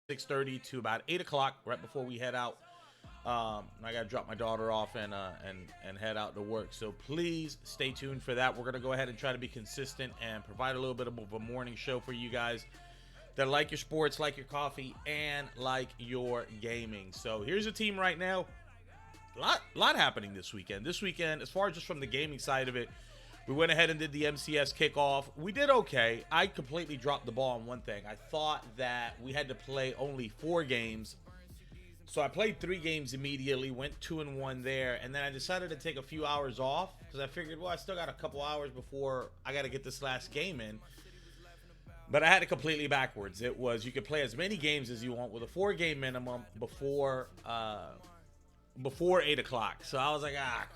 6:30 to about 8 o'clock, right before we head out. I got to drop my daughter off and head out to work. So please stay tuned for that. We're going to go ahead and try to be consistent and provide a little bit of a morning show for you guys that like your sports, like your coffee, and like your gaming. So here's a team right now. Lot happening this weekend. This weekend, as far as just from the gaming side of it, we went ahead and did the MCS kickoff. We did okay. I completely dropped the ball on one thing. I thought that we had to play only 4 games. So I played 3 games immediately, went 2-1 there, and then I decided to take a few hours off because I figured, well, I still got a couple hours before I got to get this last game in. But I had it completely backwards. It was you could play as many games as you want with a 4-game minimum before 8 o'clock. So I was like,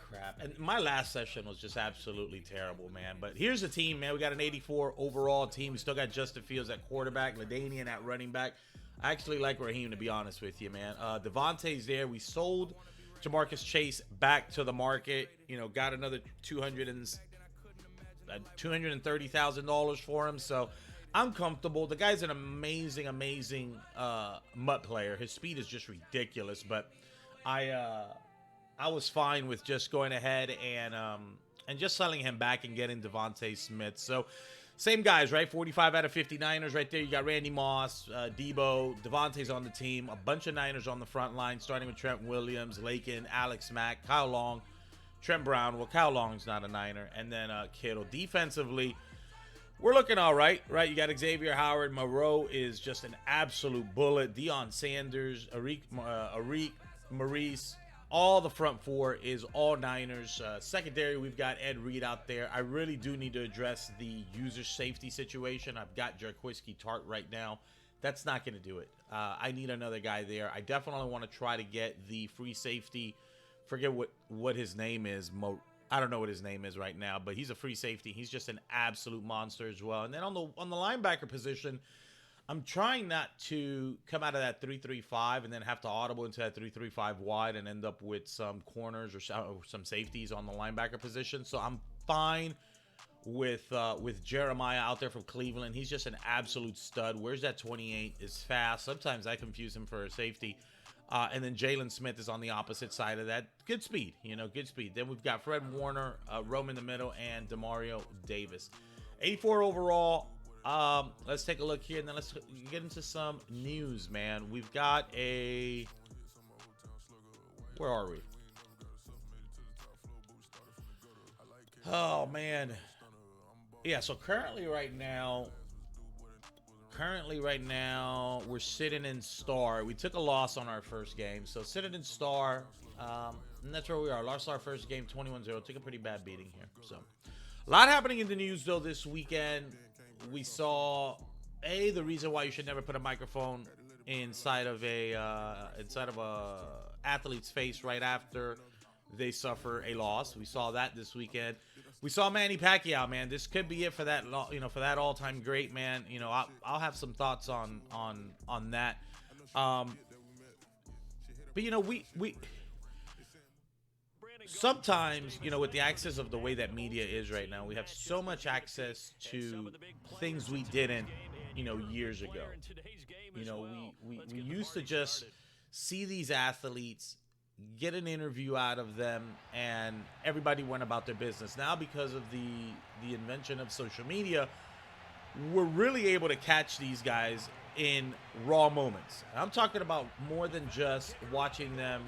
crap. And my last session was just absolutely terrible, man. But here's the team, man. We got an 84 overall team. We still got Justin Fields at quarterback, LaDainian at running back. I actually like Raheem, to be honest with you, man. Devontae's there. We sold Jamarcus Chase back to the market. Got another $230,000 for him. So I'm comfortable. The guy's an amazing MUT player. His speed is just ridiculous. But I was fine with just going ahead and just selling him back and getting Devontae Smith. So same guys, right? 45 out of 50 Niners right there. You got Randy Moss, Debo, Devontae's on the team. A bunch of Niners on the front line, starting with Trent Williams, Lakin, Alex Mack, Kyle Long, Trent Brown. Well, Kyle Long's not a Niner. And then Kittle. Defensively, we're looking all right, right? You got Xavier Howard. Moreau is just an absolute bullet. Deion Sanders, Arik, Maurice. All the front 4 is all Niners. Secondary, we've got Ed Reed out there. I really do need to address the user safety situation. I've got Jarquiski Tart right now. That's not going to do it. I need another guy there. I definitely want to try to get the free safety. Forget what his name is. I don't know what his name is right now, but he's a free safety. He's just an absolute monster as well. And then on the linebacker position, I'm trying not to come out of that 3-3-5 and then have to audible into that 3-3-5 wide and end up with some corners or some safeties on the linebacker position. So I'm fine with Jeremiah out there from Cleveland. He's just an absolute stud. Where's that 28? Is fast. Sometimes I confuse him for a safety. And then Jalen Smith is on the opposite side of that. Good speed, good speed. Then we've got Fred Warner, Rome in the middle, and Demario Davis. 84 overall. Let's take a look here, and then let's get into some news, man. We've got where are we? Oh, man. Yeah, so currently right now, we're sitting in star. We took a loss on our first game, so sitting in star, and that's where we are. Lost our first game, 21-0. Took a pretty bad beating here. So a lot happening in the news, though, this weekend. We saw the reason why you should never put a microphone inside of a athlete's face right after they suffer a loss. We saw that this weekend. We saw Manny Pacquiao, man. This could be it for that, for that all-time great, man. I'll have some thoughts on that. But we sometimes, with the access of the way that media is right now, we have so much access to things we didn't, years ago. We used to just see these athletes, get an interview out of them, and everybody went about their business. Now, because of the invention of social media, we're really able to catch these guys in raw moments. And I'm talking about more than just watching them,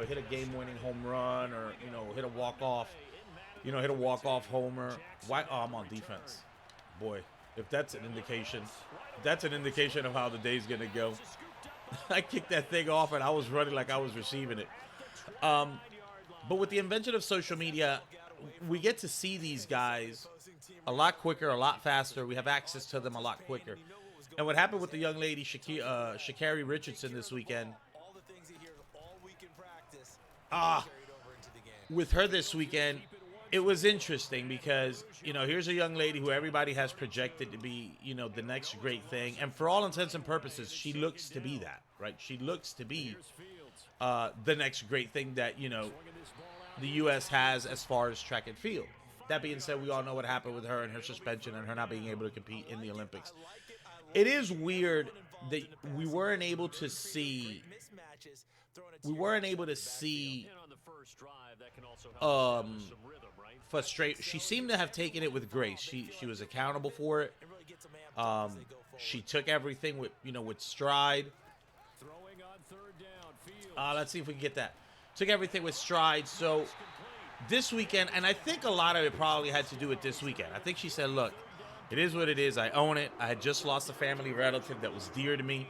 hit a game-winning home run or, hit a walk-off homer. Why? Oh, I'm on defense. Boy, if that's an indication of how the day's going to go. I kicked that thing off and I was running like I was receiving it. But with the invention of social media, we get to see these guys a lot quicker, a lot faster. We have access to them a lot quicker. And what happened with the young lady, Sha'Carri Richardson, this weekend, with her this weekend, it was interesting because, here's a young lady who everybody has projected to be, the next great thing. And for all intents and purposes, she looks to be that, right? She looks to be the next great thing that, the U.S. has as far as track and field. That being said, we all know what happened with her and her suspension and her not being able to compete in the Olympics. It is weird we weren't able to see. We weren't able to see frustration. She seemed to have taken it with grace. She was accountable for it. Um, she took everything with stride. Let's see if we can get that. Took everything with stride. So this weekend, and I think a lot of it probably had to do with this weekend. I think she said, look, it is what it is. I own it. I had just lost a family relative that was dear to me.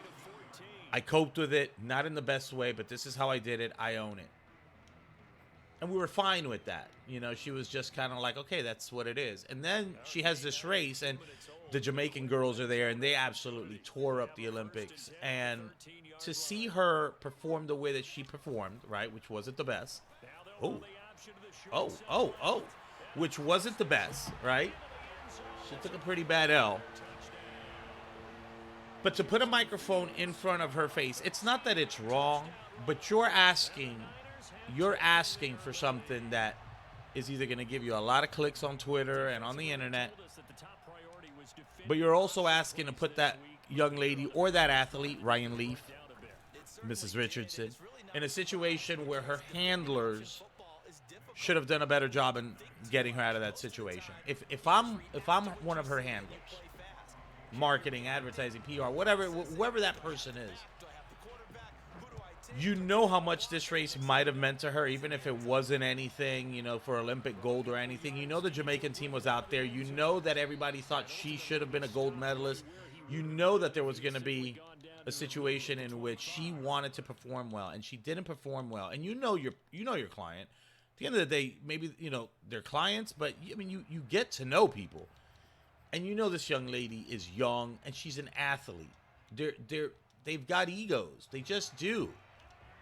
I coped with it, not in the best way, but this is how I did it. I own it. And we were fine with that. She was just kind of like, okay, that's what it is. And then she has this race, and the Jamaican girls are there, and they absolutely tore up the Olympics. And to see her perform the way that she performed, right, which wasn't the best. Which wasn't the best, right? She took a pretty bad L. But to put a microphone in front of her face, it's not that it's wrong, but you're asking for something that is either going to give you a lot of clicks on Twitter and on the internet, but you're also asking to put that young lady or that athlete, Ryan Leaf, Mrs. Richardson, in a situation where her handlers should have done a better job in getting her out of that situation. If I'm one of her handlers, marketing, advertising, PR, whoever that person is, how much this race might have meant to her, even if it wasn't anything, for Olympic gold or anything. The Jamaican team was out there. That everybody thought she should have been a gold medalist. That there was going to be a situation in which she wanted to perform well, and she didn't perform well. And your client. At the end of the day, maybe, they're clients, but you get to know people. And this young lady is young, and she's an athlete. They've got egos. They just do.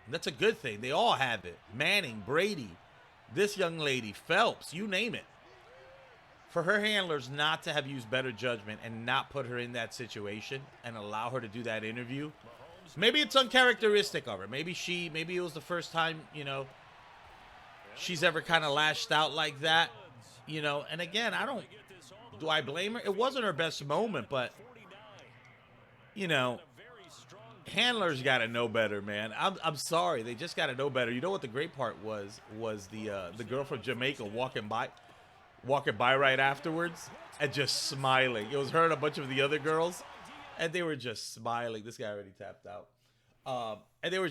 And that's a good thing. They all have it. Manning, Brady, this young lady, Phelps, you name it. For her handlers not to have used better judgment and not put her in that situation and allow her to do that interview, maybe it's uncharacteristic of her. Maybe it was the first time, she's ever kind of lashed out like that, And again, do I blame her? It wasn't her best moment, but, handlers got to know better, man. I'm sorry. They just got to know better. You know what the great part was the girl from Jamaica walking by right afterwards and just smiling. It was her and a bunch of the other girls, and they were just smiling. This guy already tapped out. And they were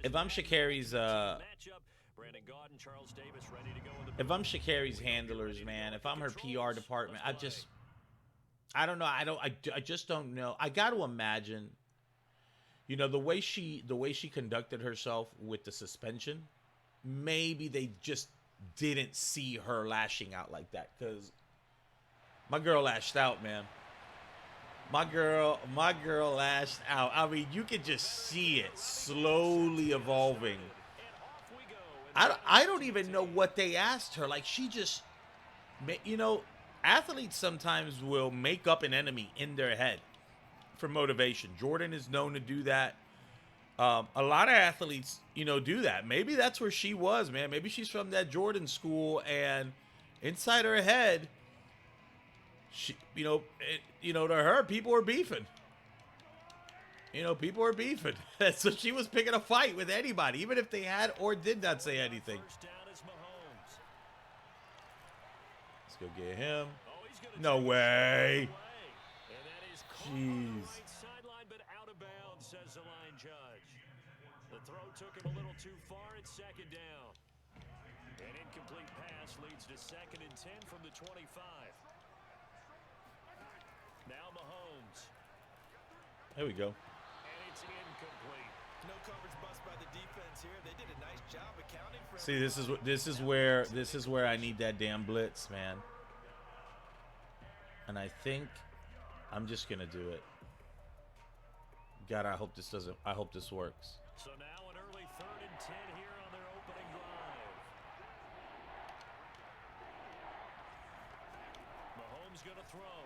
if I'm Sha'Carri's handlers, man, if I'm her PR department, I don't know. I just don't know. I got to imagine, the way she conducted herself with the suspension, maybe they just didn't see her lashing out like that, because my girl lashed out, man. My girl lashed out. I mean, you could just see it slowly evolving. I don't even know what they asked her. Like, she just, athletes sometimes will make up an enemy in their head for motivation. Jordan is known to do that. A lot of athletes, do that. Maybe that's where she was, man. Maybe she's from that Jordan school, and inside her head, she, to her, people are beefing. People are beefing. So she was picking a fight with anybody, even if they had or did not say anything. Let's go get him. No way. Jeez. The throw took him a little too far at second down. An incomplete pass leads to 2nd and 10 from the 25. Now Mahomes. There we go. And it's incomplete. No coverage bust by the defense here. They did a nice job accounting for. See, this is where I need that damn blitz, man. And I think I'm just gonna do it. God, I hope this works. So now an early 3rd and 10 here on their opening drive. Mahomes gonna throw.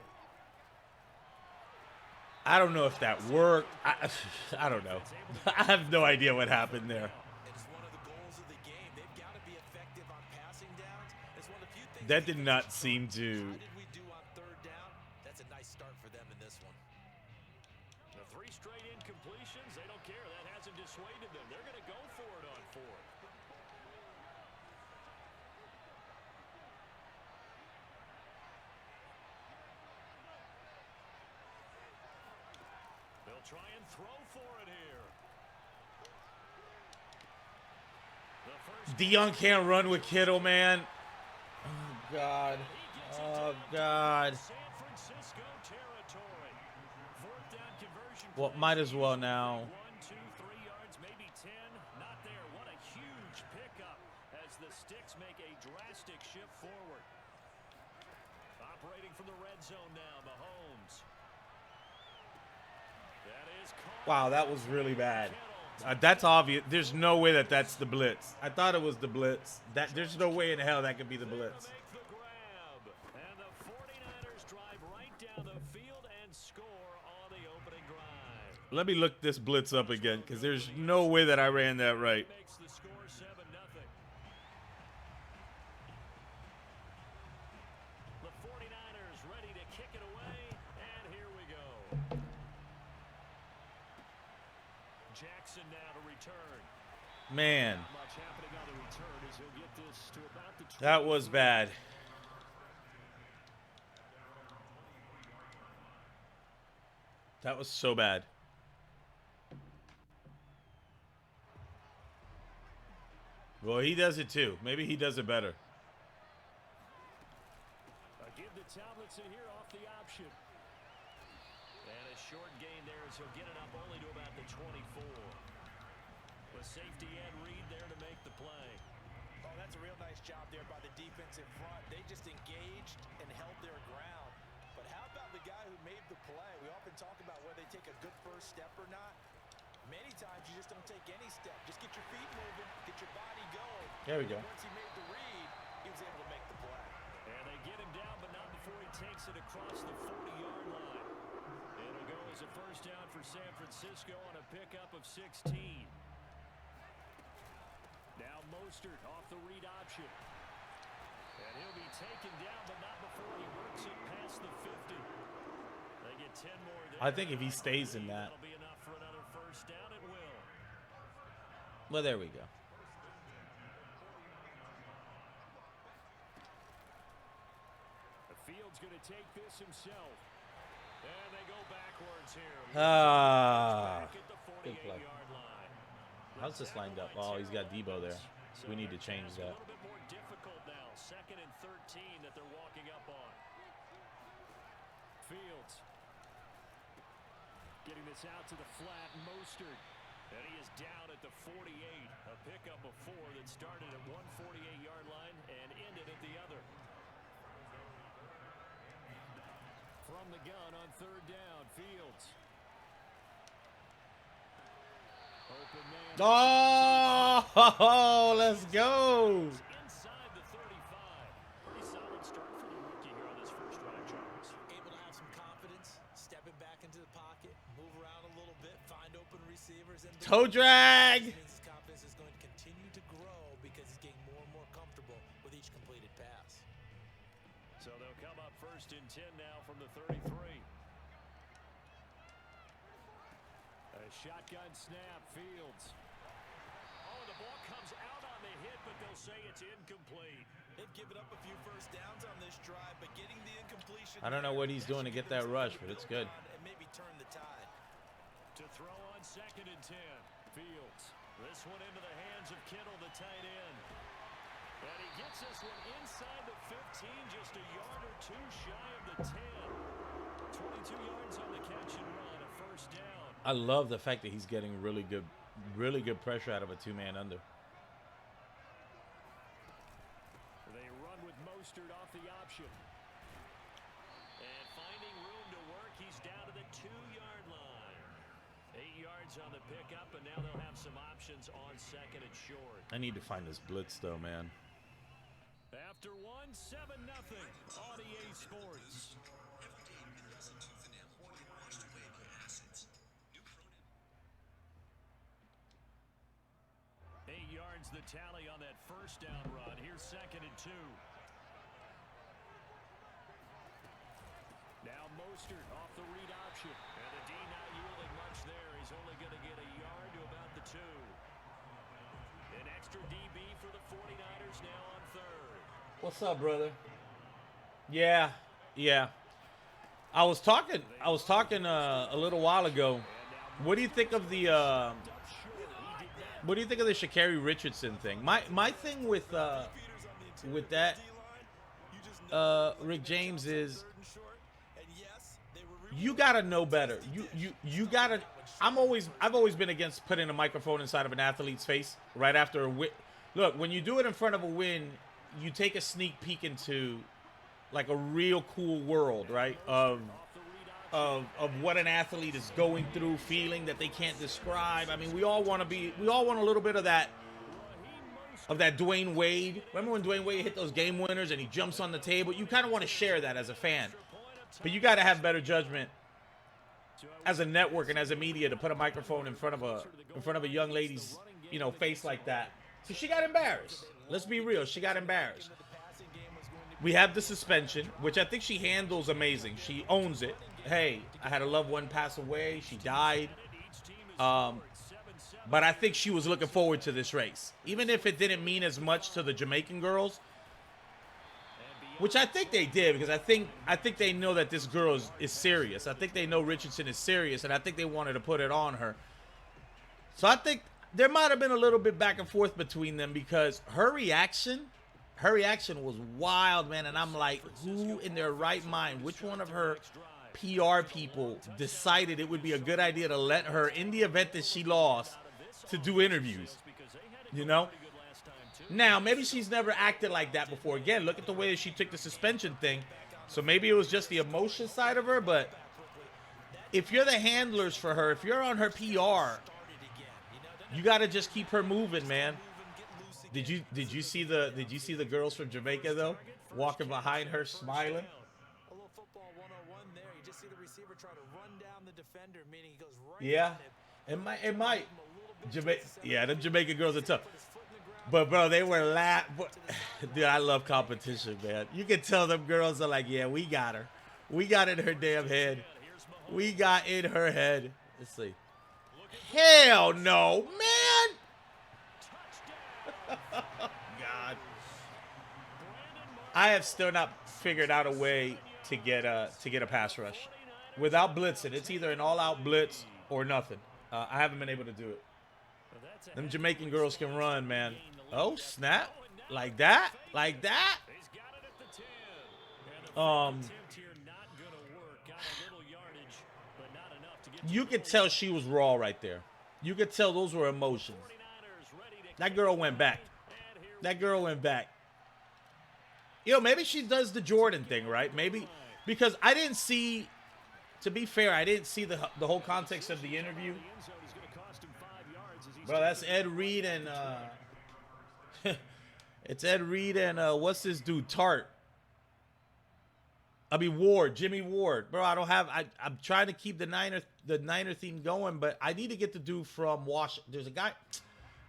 I don't know if that worked. I don't know. I have no idea what happened there. It's one of the goals of the game. They've got to be effective on passing downs. It's one of the few things That did not seem to. How did we do on 3rd down? That's a nice start for them in this one. The 3 straight incompletions, they don't care. That hasn't dissuaded them. They're going to go for it on 4th. They'll try and throw for it here. Dion can't run with Kittle, man. Oh, God. Oh, God. Well, might as well now. 1, 2, 3 yards, maybe 10. Not there. What a huge pickup as the Sticks make a drastic shift forward. Operating from the red zone now, Mahomes. That is caught. Wow, that was really bad. That's obvious. There's no way that's the blitz. I thought it was the blitz. There's no way in hell that could be the blitz. And the 49ers drive right down the field and score on the opening drive. Let me look this blitz up again, because there's no way that I ran that right. Makes the score 7-0. The 49ers ready to kick it away, and here we go. Jackson now to return. Man, Not much happening on the return as he'll get this to about the 20. that was bad. That was so bad. Well, he does it too. Maybe he does it better. Give the Tomlinson here off the option. And a short gain there as he'll get it up only to about the 24. With safety and Reed there to make the play. Oh, that's a real nice job there by the defense in front. They just engaged and held their ground. But how about the guy who made the play? We often talk about whether they take a good first step or not. Many times you just don't take any step. Just get your feet moving, get your body going. There we go. Once he made the read, he was able to make the play. And they get him down, but not before he takes it across the 40-yard line. It'll go as a first down for San Francisco on a pickup of 16. Now Mostert off the read option. And he'll be taken down, but not before he works it past the 50. They get 10 more there. I think if he stays in that. That'll be enough for another first down. It will. Well, there we go. The Field's going to take this himself. And they go backwards here. Ah, Back at the good play. 48-yard line. How's this lined up? Oh, he's got Debo there. So we need to change A that. little bit more difficult now. 2nd and 13 that they're walking up on. Fields getting this out to the flat. Mostert. And he is down at the 48. A pickup of 4 that started at one 48-yard line and ended at the other. From the gun on 3rd down, Fields. Open man. Oh, let's go. Inside the 35. Pretty solid start for the rookie here on this first drive, Charles. Able to have some confidence, stepping back into the pocket, Toe drag. His confidence is going to continue to grow because he's getting more and more comfortable with each completed pass. So they'll come up 1st and 10 now from the 33. A shotgun snap, Fields. Oh, the ball comes out on the hit, but they'll say it's incomplete. They've given up a few first downs on this drive, but getting the incompletion. I don't know what he's doing to get that rush, but it's good. And maybe turn the tide. To throw on 2nd and 10. Fields. This one into the hands of Kittle, the tight end. And he gets this one inside the 15, just a yard or two shy of the 10. 22 yards on the catch and run, a 1st down. I love the fact that he's getting really good pressure out of a 2-man under. They run with Mostert off the option. And finding room to work, he's down to the 2-yard line. 8 yards on the pickup, and now they'll have some options on 2nd and short. I need to find this blitz though, man. After 7-0 on EA Sports. 8 yards the tally on that 1st down run. Here's 2nd and 2. Now Mostert off the read option. And the D not yielding much there. He's only going to get a yard to about the 2. An extra DB for the 49ers now on 3rd. What's up, brother? Yeah. I was talking a little while ago. What do you think of the Sha'Carri Richardson thing? My thing with that Rick James is you gotta know better. You gotta. I've always been against putting a microphone inside of an athlete's face right after a win. Look, when you do it in front of a win, you take a sneak peek into like a real cool world, right? Of what an athlete is going through, feeling that they can't describe. I mean, we all want a little bit of that Dwayne Wade. Remember when Dwayne Wade hit those game winners and he jumps on the table? You kind of want to share that as a fan. But you got to have better judgment as a network and as a media to put a microphone in front of a young lady's, face like that. So she got embarrassed. Let's be real, she got embarrassed. We have the suspension, which I think she handles amazing. She owns it. Hey, I had a loved one pass away. She died. But I think she was looking forward to this race. Even if it didn't mean as much to the Jamaican girls, which I think they did, because I think they know that this girl is serious. I think they know Richardson is serious, and I think they wanted to put it on her. So I think there might have been a little bit back and forth between them, because her reaction was wild, man. And I'm like, who in their right mind, which one of her PR people decided it would be a good idea to let her, in the event that she lost, to do interviews? Now, maybe she's never acted like that before. Again, look at the way she took the suspension thing. So maybe it was just the emotion side of her. But if you're the handlers for her, if you're on her PR, you got to just keep her moving, man. Did you see the girls from Jamaica though, walking behind her smiling? A little football 101 there. You just see the receiver try to run down the defender, meaning he goes right Yeah, it might. The Jamaican girls are tough. But bro, they were Dude, I love competition, man. You can tell them girls are like, yeah, we got her. We got in her damn head. We got in her head. Let's see. Hell no, man. God. I have still not figured out a way to get a pass rush without blitzing. It's either an all-out blitz or nothing. I haven't been able to do it. Them Jamaican girls can run, man. Oh, snap. Like that? Like that? You could tell she was raw right there. You could tell those were emotions. That girl went back. Maybe she does the Jordan thing, right? Maybe, because I didn't see, to be fair, I didn't see the whole context of the interview. Bro, that's Ed Reed and it's Ed Reed and what's this dude, Tart. I mean Ward, Jimmy Ward, bro. I don't have. I'm trying to keep the Niner theme going, but I need to get the dude from Washington. There's a guy.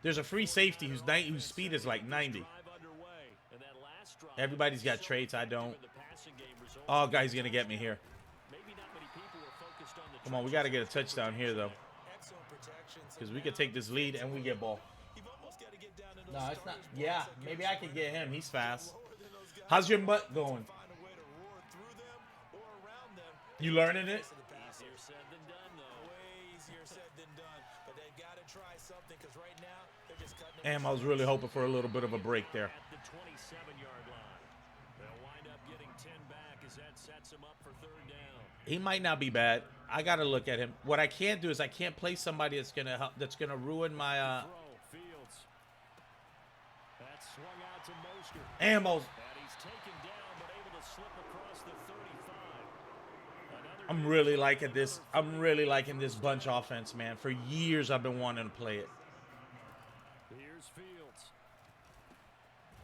There's a free safety whose speed is like 90. Everybody's got traits. I don't. Oh, guy's gonna get me here. Come on, we got to get a touchdown here though, because we could take this lead and we get ball. No, it's not. Yeah, maybe I could get him. He's fast. How's your butt going? You learning it? Easier said than done, though. Way easier said than done. But they got to try something because right now they're just cutting. Damn, I was really hoping for a little bit of a break there. At the 27-yard line. They'll wind up getting 10 back as that sets them up for third down. He might not be bad. I got to look at him. What I can't do is I can't play somebody that's gonna ruin my Fields. That swung out to Mostert. ammo. And he's taken down but able to slip across the 35. I'm really liking this. I'm really liking this bunch offense, man. For years I've been wanting to play it. Here's Fields.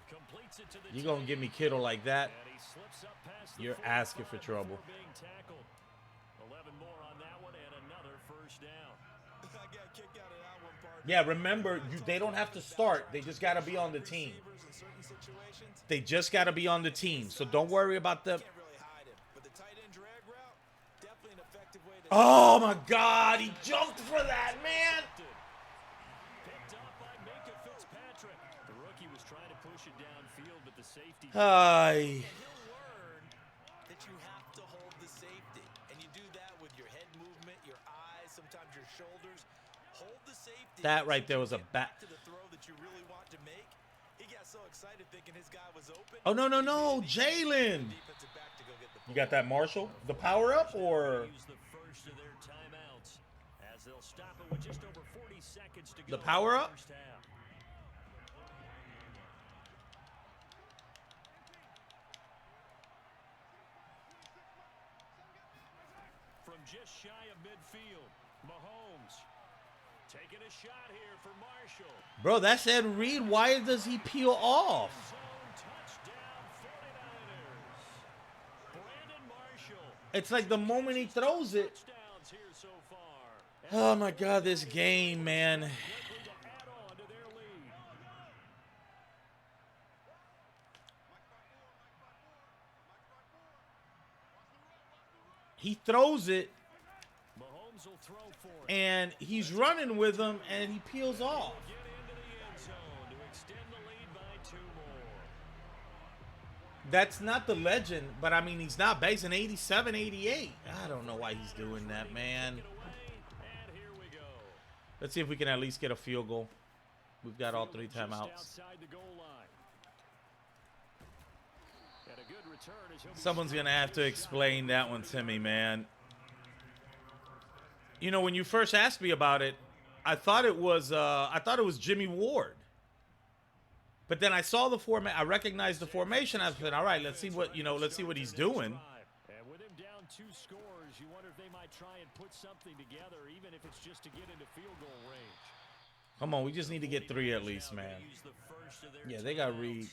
Completes it to the You gonna give me Kittle like that? and he slips up past the You're 45 asking for trouble. before being tackled. 11 more on that one and another first down. I got kicked out of that one part. Yeah, remember, they don't have to start. They just got to be on the team. In certain situations, They just got to be on the team. So don't worry about the... can't really hide him. But the tight end drag route, definitely an effective way to. Oh, my God. He jumped for that, man. Picked up by Minka Fitzpatrick. The rookie was trying to push it downfield, but the safety. Ay. He'll learn that you have to hold the safety, and you do that with your head movement, your eyes, sometimes your shoulders. Hold the safety. That right there was a back to the throw that you really want to make. He got so excited thinking his guy was open. Oh, no, no, no. Jalen. Defensive back to go get the You got that, Marshall? The power up or... Use the first of their timeouts as they'll stop it with just over 40 seconds to go. The power in the up? first half. From just shy of midfield, Mahomes taking a shot here for Marshall. Bro, that's Ed Reed. Why does he peel off? Zone touchdown 49ers. Brandon Marshall. It's like the moment he throws it. Touchdowns here so far. Oh, my God, this game, man. Quickly to add on to their lead. He throws it, Mahomes will throw for it. and he's running with him, and he peels off. Get into the end zone to extend the lead by 2 more. That's not the legend, but, I mean, he's not bad. He's an 87, 88. I don't know why he's doing that, man. Get away, and here we go. Let's see if we can at least get a field goal. We've got all 3 Just timeouts. outside the goal line. And a good return as he'll be Someone's going to have to explain that one to me, man. You know, when you first asked me about it, I thought it was Jimmy Ward. But then I saw the format. I recognized the formation. I said, all right, let's see what he's doing. And with him down 2 scores, you wonder if they might try and put something together, even if it's just to get into field goal range. Come on, we just need to get 3 at least, man. Use the first of their Yeah, they got Reed.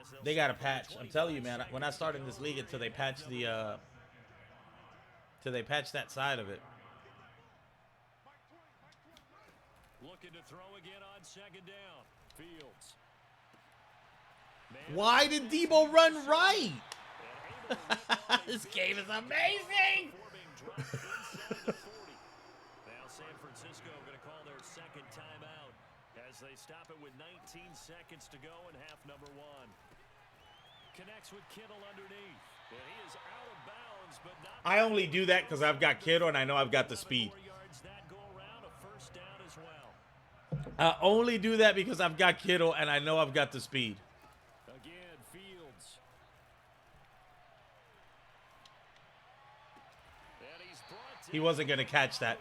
as they'll They got a patch. I'm telling you, man. When I started in this league, until they patch the, till they patch that side of it. looking to throw again on 2nd down. Fields. Why did Debo run right? This game is amazing. Now San Francisco going to call their 2nd timeout as they stop it with 19 seconds to go in half number 1. Connects with Kittle underneath. And he is out of bounds, but not. I only do that because I've got Kittle and I know I've got the speed. 4 yards that go around, a first down as well. I only do that because I've got Kittle and I know I've got the speed. Again, Fields. And he's brought He wasn't going to catch that.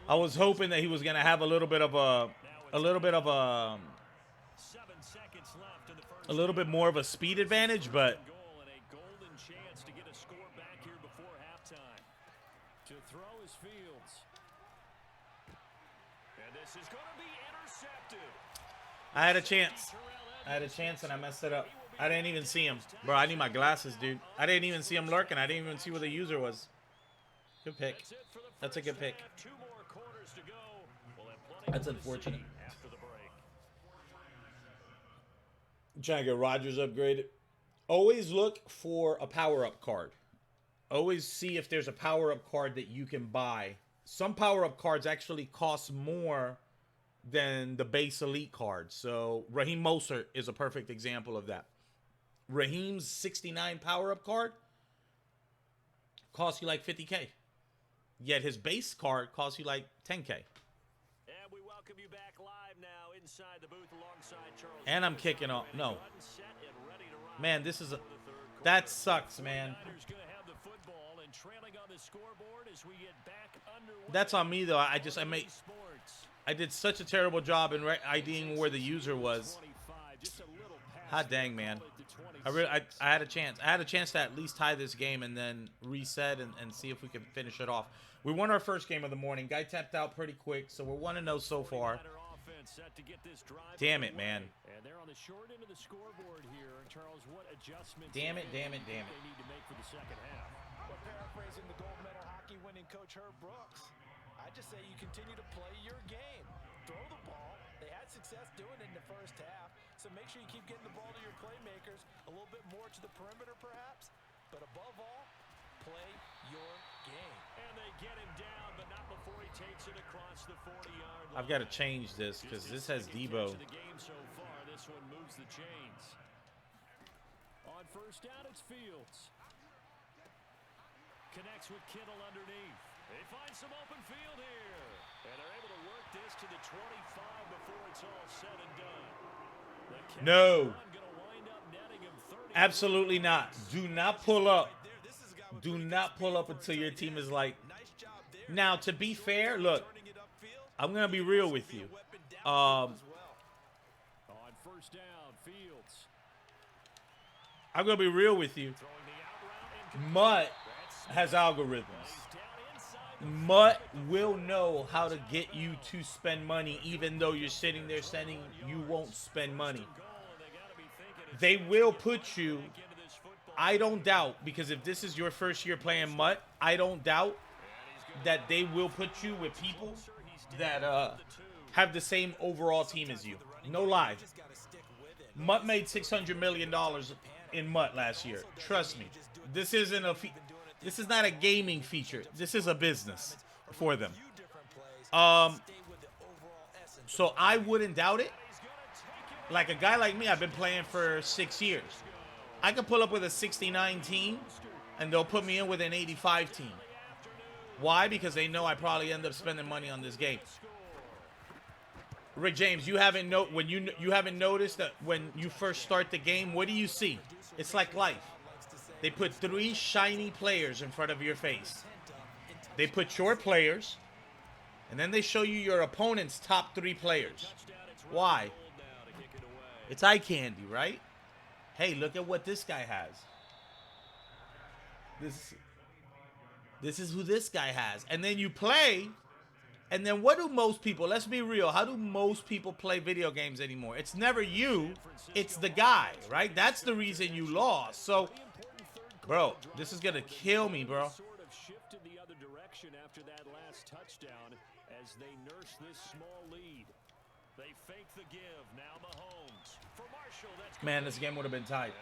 I was hoping that he was going to have a little bit of a 7 seconds left in the first. a little bit more of a speed advantage, but Goal and a golden chance to get a score back here before halftime. To throw is Fields. And this is going to be intercepted. I had a chance. I had a chance and I messed it up. He will I didn't even see him. Bro, I need my glasses, dude. I didn't even see him lurking. I didn't even see where the user was. Good pick. That's a good pick. That's unfortunate. I'm trying to get Rodgers upgraded. Always look for a power-up card. Always see if there's a power-up card that you can buy. Some power-up cards actually cost more than the base elite card. So Raheem Mostert is a perfect example of that. Raheem's 69 power-up card costs you like 50K. Yet his base card costs you like 10K. And we welcome you back live now inside the booth alongside Charles. And I'm kicking off. No. Man, this is a... That sucks, man. That's on me, though. I did such a terrible job in IDing where the user was. Hot dang, man. I had a chance. I had a chance to at least tie this game and then reset and see if we can finish it off. We won our first game of the morning. Guy tapped out pretty quick, so we're 1-0 so far. Damn it, man. And they're on the short end of the scoreboard here. And Charles, what adjustments damn it. they need to make for the second half? Well, paraphrasing the gold medal hockey winning coach Herb Brooks, I just say you continue to play your game. Throw the ball. They had success doing it in the first half, so make sure you keep getting the ball to your playmakers, a little bit more to the perimeter perhaps, but above all, play your game. And they get him down, but not before he takes it across the 40-yard line. I've got to change this because this has Debo. The game so far, this one moves the chains. On first down, it's Fields. Connects with Kittle underneath. They find some open field here. And they're able to work this to the 25 before it's all said and done. No. Absolutely not. Do not pull up. Do not pull up until your team is like... Now, to be fair, look, I'm going to be real with you. I'm going to be real with you. Mutt has algorithms. Mutt will know how to get you to spend money, even though you're sitting there saying you won't spend money. They will put you, I don't doubt, because if this is your first year playing Mutt, I don't doubt that they will put you with people that have the same overall team as you. No lie. Mutt made $600 million in Mutt last year. Trust me. This isn't this is not a gaming feature. This is a business for them. So I wouldn't doubt it. Like a guy like me, I've been playing for 6 years. I could pull up with a 69 team, and they'll put me in with an 85 team. Why? Because they know I probably end up spending money on this game. Rick James, you haven't noticed that when you first start the game, what do you see? It's like life. They put 3 shiny players in front of your face. They put your players, and then they show you your opponent's top 3 players. Why? It's eye candy, right? Hey, look at what this guy has. This is who this guy has. And then you play, and then what do most people, let's be real, how do most people play video games anymore? It's never you, it's the guy, right? That's the reason you lost. So, bro, this is going to kill me, bro. Sort of shifted the other direction after that last touchdown as they nurse this small lead. They fake the give. Now Mahomes. For Marshall, that's man, this game would have been tight.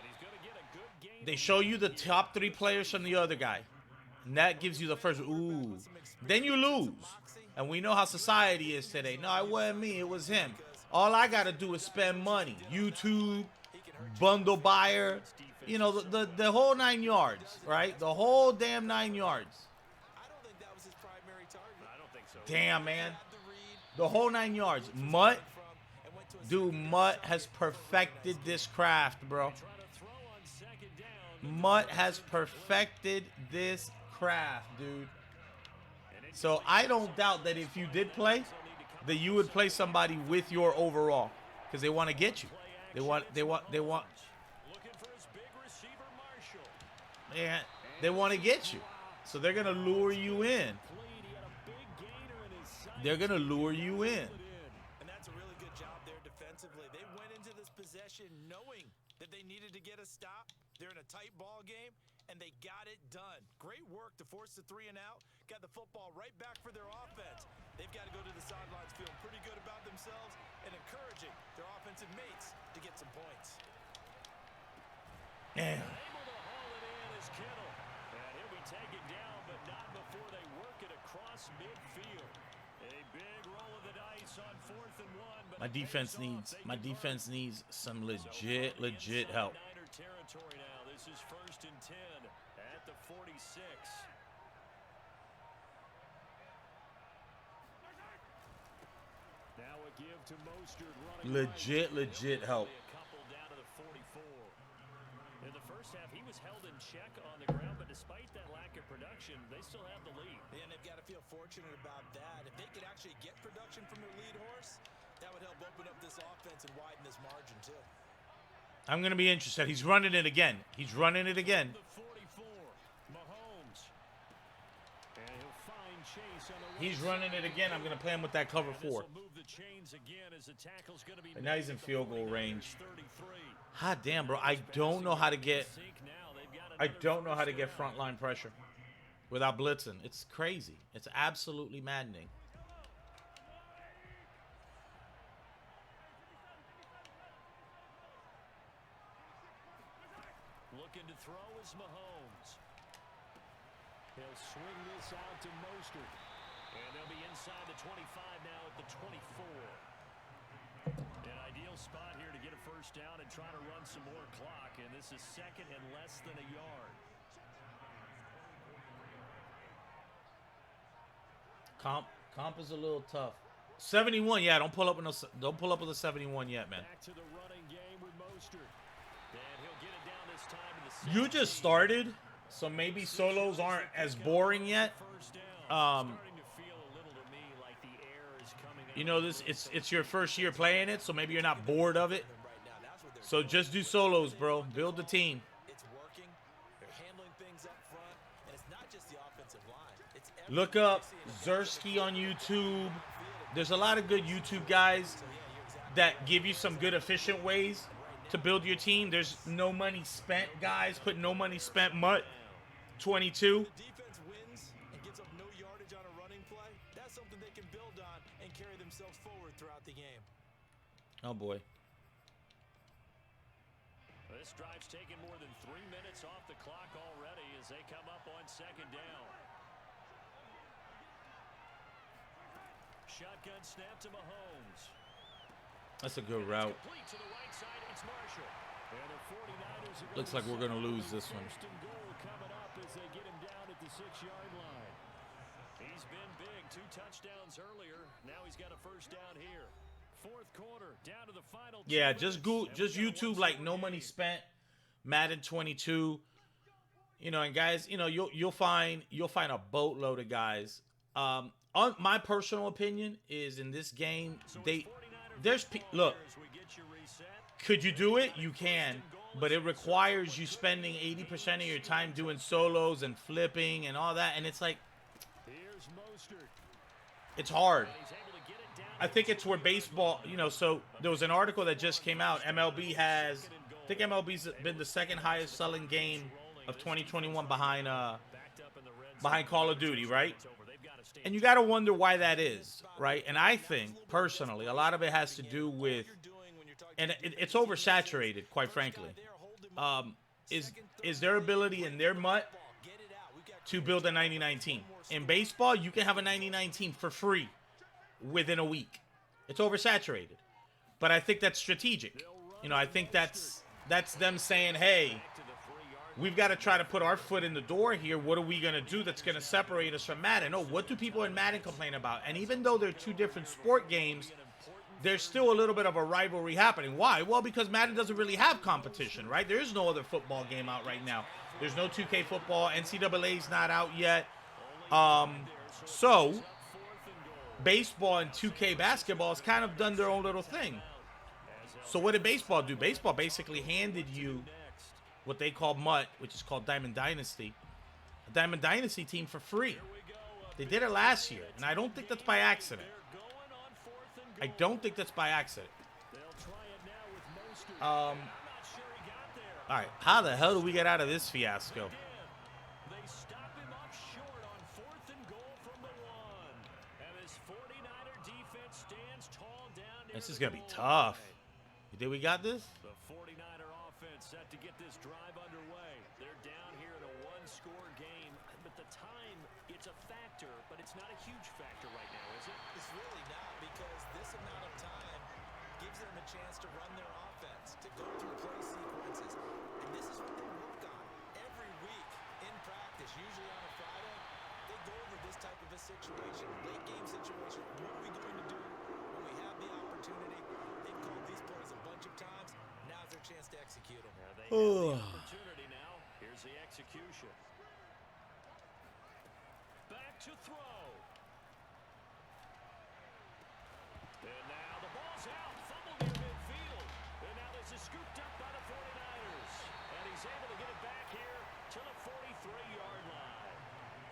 They show you the top 3 players from the other guy. And that gives you the first, ooh. Then you lose. And we know how society is today. No, it wasn't me. It was him. All I got to do is spend money. YouTube, bundle buyer, you know, the whole 9 yards, right? The whole damn 9 yards. Damn, man. The whole 9 yards. Mutt, dude, Mutt has perfected this craft, bro. Mutt has perfected this craft, dude. So I don't doubt that if you did play, that you would play somebody with your overall, because they want to get you. They want. Man, they want to get you. So they're gonna lure you in. They're gonna lure you in. And that's a really good job there defensively. They went into this possession knowing that they needed to get a stop. They're in a tight ball game, and they got it done. Great work to force the 3 and out. Got the football right back for their offense. They've got to go to the sidelines feeling pretty good about themselves and encouraging their offensive mates to get some points. Damn. Able to haul it in is Kittle. And he'll be taken down, but not before they work it across midfield. A big roll of the dice on 4th and 1. But My defense needs some legit help. Territory now. This is 1st and 10 at the 46. Now a give to Mostert running Legit help. A couple down to the 44. In the first half, he was held in check on the ground, but despite that lack of production, they still have the lead. And they've got to feel fortunate about that. If they could actually get production from their lead horse, that would help open up this offense and widen this margin too. I'm going to be interested. He's running it again. The 44, Mahomes. And he'll find Chase on the He's running it again. I'm going to play him with that cover 4. Move the chains again as the tackle's going to be But now he's in field goal range. 33. Hot damn, bro. I don't know how to get frontline pressure without blitzing. It's crazy. It's absolutely maddening. Looking to throw is Mahomes. He'll swing this out to Mostert. And they'll be inside the 25 now at the 24. An ideal spot here to get a first down and try to run some more clock. And this is 2nd and less than a yard. Comp is a little tough. 71, yeah. Don't pull up with a 71 yet, man. Back to the running game with Mostert. And he'll get it down this time in the You just started, so maybe solos aren't as boring yet. You know, it's your first year playing it, so maybe you're not bored of it. So just do solos, bro. Build the team. It's working. They're handling things up front, and it's not just the offensive line. It's Look up Zersky on YouTube. There's a lot of good YouTube guys that give you some good efficient ways to build your team. There's no money spent, guys. Put no money spent. Mutt 22. The defense wins and gives up no yardage on a running play. That's something they can build on and carry themselves forward throughout the game. Oh boy. This drive's taken more than 3 minutes off the clock already as they come up on 2nd down. Shotgun snap to Mahomes. That's a good route. Complete to the right side, it's Marshall. And the 49ers are Looks like we're going to lose this one. 1st and goal coming up as they get him down at the 6-yard line. He's been big, 2 touchdowns earlier. Now he's got a first down here. 4th quarter, down to the final. Yeah, just YouTube like no money spent, Madden 22. You know, and guys, you know, you'll find a boatload of guys. My personal opinion is in this game, look, could you do it? You can, but it requires you spending 80% of your time doing solos and flipping and all that, and it's like, it's hard. I think it's where baseball, you know, so there was an article that just came out. MLB's been the 2nd highest selling game of 2021 behind Call of Duty, right? And you got to wonder why that is, right? And I think, personally, a lot of it has to do with, and it's oversaturated, quite frankly, is their ability in their mutt to build a 99 team. In baseball, you can have a 99 team for free within a week. It's oversaturated. But I think that's strategic. You know, I think that's them saying, hey, we've got to try to put our foot in the door here. What are we going to do that's going to separate us from Madden? Oh, what do people in Madden complain about? And even though they're 2 different sport games, there's still a little bit of a rivalry happening. Why? Well, because Madden doesn't really have competition, right? There is no other football game out right now. There's no 2K football. NCAA's not out yet. So baseball and 2K basketball has kind of done their own little thing. So what did baseball do? Baseball basically handed you what they call MUT, which is called Diamond Dynasty, a Diamond Dynasty team for free. They did it last year, and I don't think that's by accident. All right, how the hell do we get out of this fiasco? They stop him up short on 4th and goal from the 1. And this 49er defense stands tall down near This is the going to be goal tough. line. You think we got this? The 49er offense set to get this drive underway. They're down here in a one-score game, but the time, it's a factor, but it's not a huge factor right now, is it? It's really not, because this amount of time gives them a chance to run their offense, to go through play sequences. And this is what they work on every week in practice, usually on a Friday. They go over this type of a situation, late game situation. What are we going to do when we have the opportunity? They've called these plays a bunch of times. Now's their chance to execute them. They have the opportunity now. Here's the execution. Back to throw. And now the ball's out. Fumble near midfield. And now this is scooped up by the 49ers. And he's able to get it back here to the 43-yard line.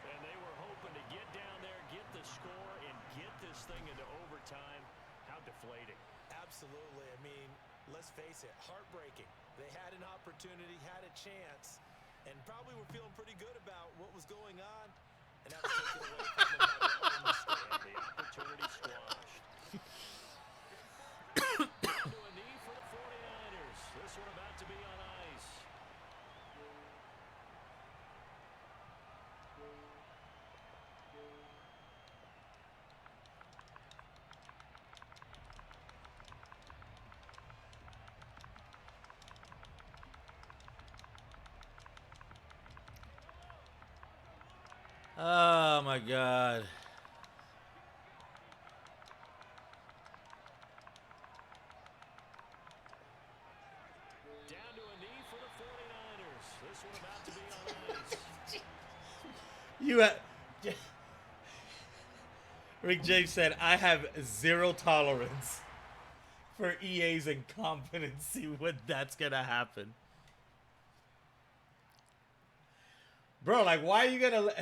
And they were hoping to get down there, get the score, and get this thing into overtime. How deflating. Absolutely. I mean, let's face it, heartbreaking. They had an opportunity, had a chance, and probably were feeling pretty good about what was going on. And that was taken away from them by their own mistake. And the opportunity squashed. Down to a knee for the 49ers. This one about to be on ice. Oh, my God. Down to a knee for the 49ers. This one about to be on ice. Rick James said, I have zero tolerance for EA's incompetency when that's going to happen. Bro, like, why are you going to...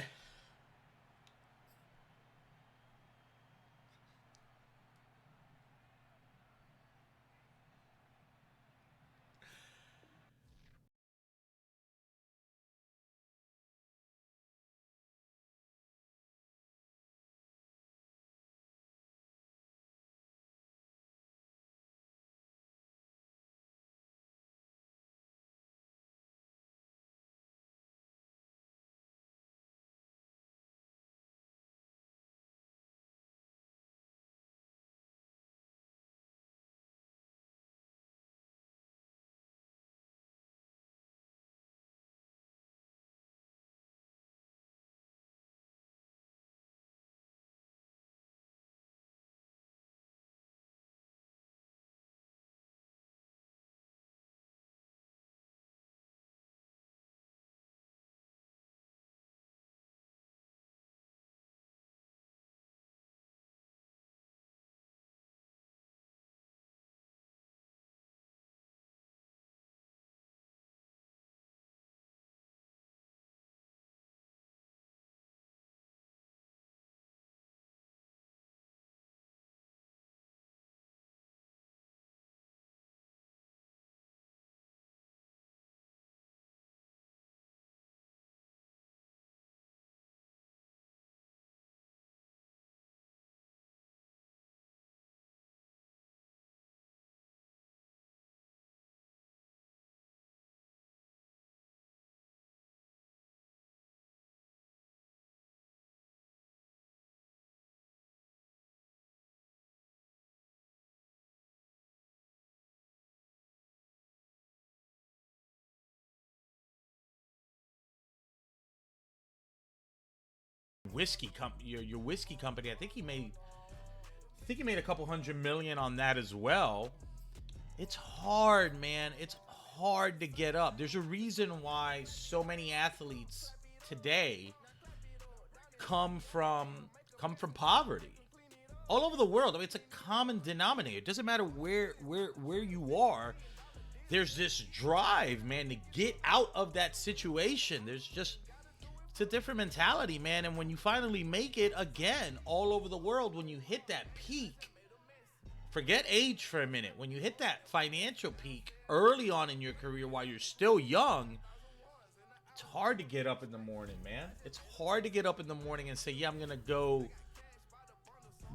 Whiskey company, your whiskey company. I think he made a couple $100 million on that as well. It's hard, man. It's hard to get up. There's a reason why so many athletes today come from poverty all over the world. I mean, it's a common denominator. It doesn't matter where you are. There's this drive, man, to get out of that situation. It's a different mentality, man. And when you finally make it again all over the world, when you hit that peak, forget age for a minute. When you hit that financial peak early on in your career while you're still young, it's hard to get up in the morning, man. It's hard to get up in the morning and say, yeah, I'm going to go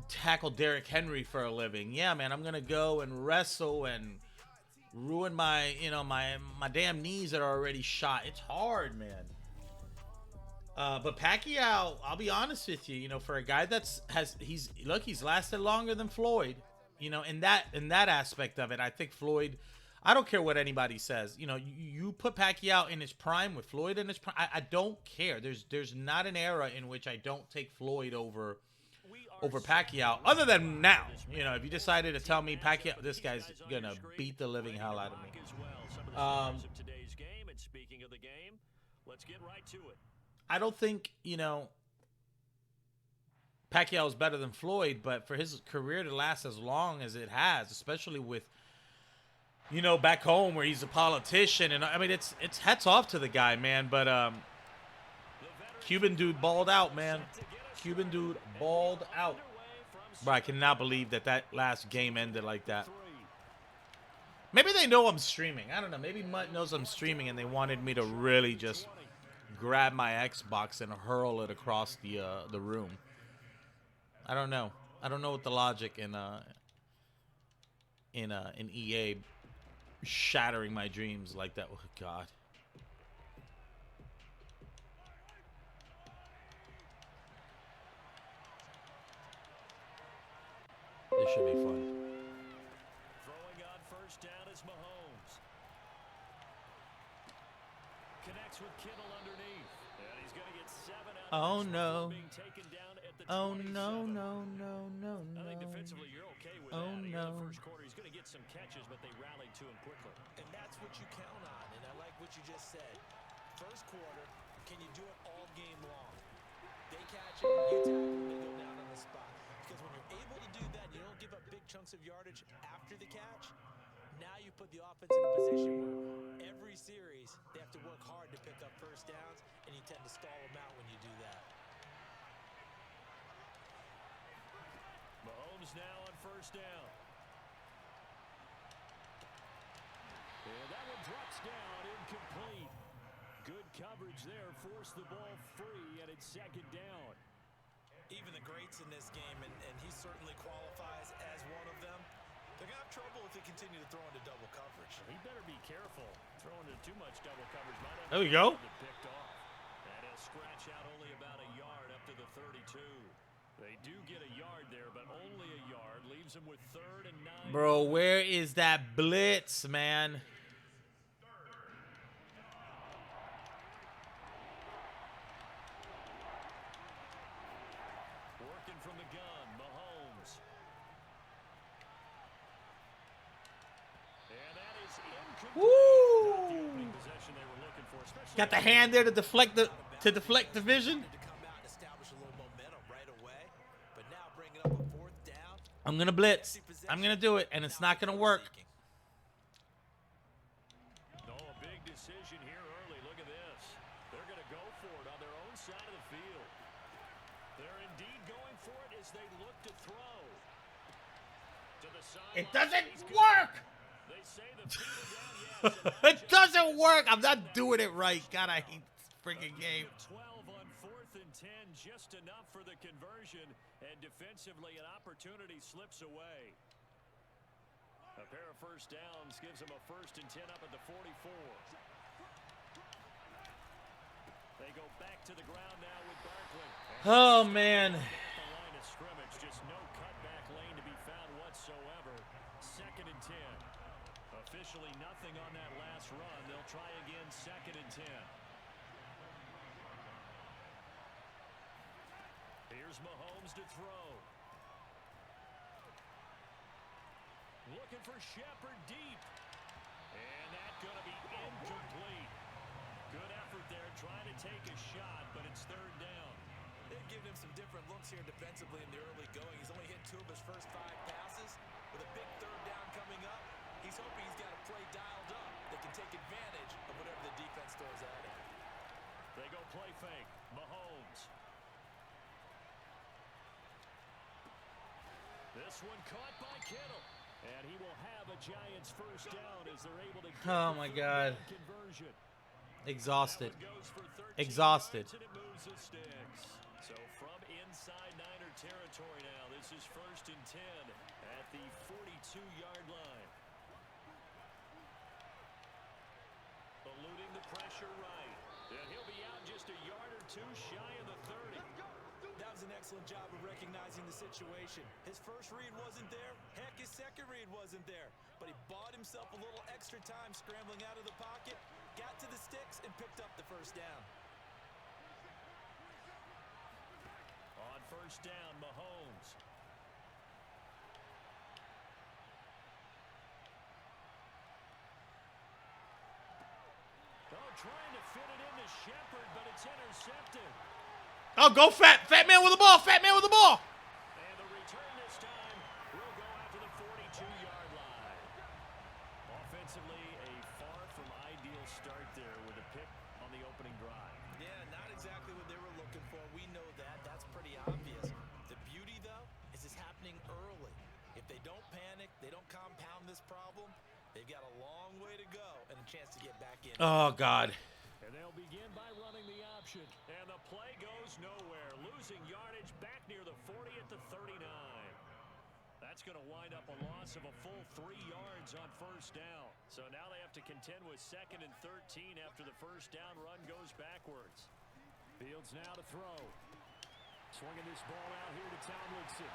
tackle Derrick Henry for a living. Yeah, man, I'm going to go and wrestle and ruin my, my damn knees that are already shot. It's hard, man. But Pacquiao, I'll be honest with you, for a guy he's lasted longer than Floyd, in that aspect of it. I think Floyd, I don't care what anybody says. You put Pacquiao in his prime with Floyd in his prime. I don't care. There's not an era in which I don't take Floyd over Pacquiao, other than now. If you decided to tell me Pacquiao, this guy's gonna beat the living hell out of me. Speaking of the game, let's get right to it. I don't think, Pacquiao is better than Floyd, but for his career to last as long as it has, especially with, back home where he's a politician, and I mean, it's hats off to the guy, man. But Cuban dude balled out, man. Cuban dude balled out. But I cannot believe that last game ended like that. Maybe they know I'm streaming. I don't know. Maybe Mutt knows I'm streaming, and they wanted me to really just grab my Xbox and hurl it across the room. I don't know. I don't know what the logic in EA shattering my dreams like that. Oh God. This should be fun. Throwing on first down is Mahomes. Connects with Kittle underneath. And he's going to get 7 out of Oh no. being taken down at the Oh 27. no. I think defensively you're okay with Oh that. no. In the first quarter he's going to get some catches, but they rallied to him quickly. And that's what you count on, and I like what you just said. First quarter, can you do it all game long? They catch it, you tackle them, they go down on the spot. Because when you're able to do that, you don't give up big chunks of yardage after the catch. Now you put the offense in a position where every series they have to work hard to pick up first downs, and you tend to stall them out when you do that. Mahomes now on first down. And that one drops down, incomplete. Good coverage there, forced the ball free, and it's second down. Even the greats in this game, and he certainly qualifies as one of them, they're going to have trouble if they continue to throw into double coverage. He better be careful. Throwing into too much double coverage might have There we go. picked off. And he'll scratch out only about a yard up to the 32. They do get a yard there, but only a yard. Leaves him with 3rd and 9. Bro, where is that blitz, man? Working from the gun, Mahomes. And that is incomplete. Woo! Not the opening possession they were looking for, especially Got the hand there to deflect the vision. To come out and establish a little momentum right away, but now bringing up a 4th down. I'm gonna blitz. I'm gonna do it, and it's not gonna work. No, a big decision here early. Look at this. They're going to go for it on their own side of the field. They're indeed going for it as they look to throw. To the side. It doesn't work. They say the feet are down. Yes, It doesn't work. I'm not doing it right. God, I hate this freaking game. 12 on 4th and 10, just enough for the conversion, and defensively an opportunity slips away. A pair of first downs gives them a 1st and 10 up at the 44. They go back to the ground now with Barkley. Oh man. The line of scrimmage, just no cutback lane to be found whatsoever. 2nd and 10. Officially nothing on that last run. They'll try again 2nd and 10. Here's Mahomes to throw. Looking for Shepard deep. And that's going to be incomplete. Good effort there trying to take a shot, but it's 3rd down. They've given him some different looks here defensively in the early going. He's only hit 2 of his first 5 passes. With a big 3rd down coming up, he's hoping he's got a play dialed up that can take advantage of whatever the defense throws at him. They go play fake. Mahomes. This one caught by Kittle. And he will have a Giants first down as they're able to get Oh my God. conversion. Exhausted. That one goes for 13 Exhausted. yards, and it moves the sticks. So from inside Niner territory now, this is 1st and 10 at the 42-yard line. Eluding the pressure right. And he'll be out just a yard or two shy of the 30. That was an excellent job of recognizing the situation. His first read wasn't there. Heck, his second read wasn't there. But he bought himself a little extra time scrambling out of the pocket, got to the sticks, and picked up the first down. On first down, Mahomes. Oh, trying to fit it into Shepard, but it's intercepted. Oh, go fat man with the ball. Fat man with the ball. And the return this time will go after the 42-yard line. Offensively, a far from ideal start there with a pick on the opening drive. Yeah, not exactly what they were looking for. We know that. That's pretty obvious. The beauty, though, is it's happening early. If they don't panic, they don't compound this problem, they've got a long way to go and a chance to get back in. Oh, God. And they'll begin by running the option. And the play goes nowhere. Losing yardage back near the 40 at the 39. That's going to wind up a loss of a full 3 yards on first down. So now they have to contend with 2nd and 13 after the first down run goes backwards. Fields now to throw. Swinging this ball out here to Tomlinson.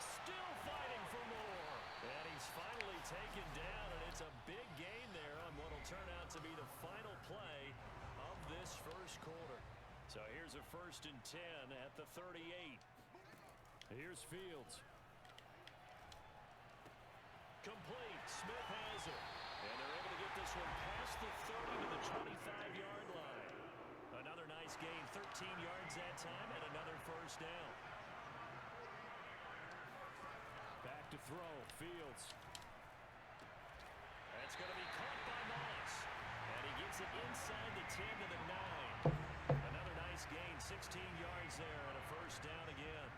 Still fighting for more. And he's finally taken down, and it's a big gain there on what will turn out to be the final play of this first quarter. So here's a 1st and 10 at the 38. Here's Fields. Complete. Smith has it. And they're able to get this one past the 30 to the 25-yard line. Another nice gain, 13 yards that time, and another first down. Back to throw, Fields. That's going to be caught by Moss. And he gets it inside the 10 to the 9. Another nice gain, 16 yards there, and a first down again.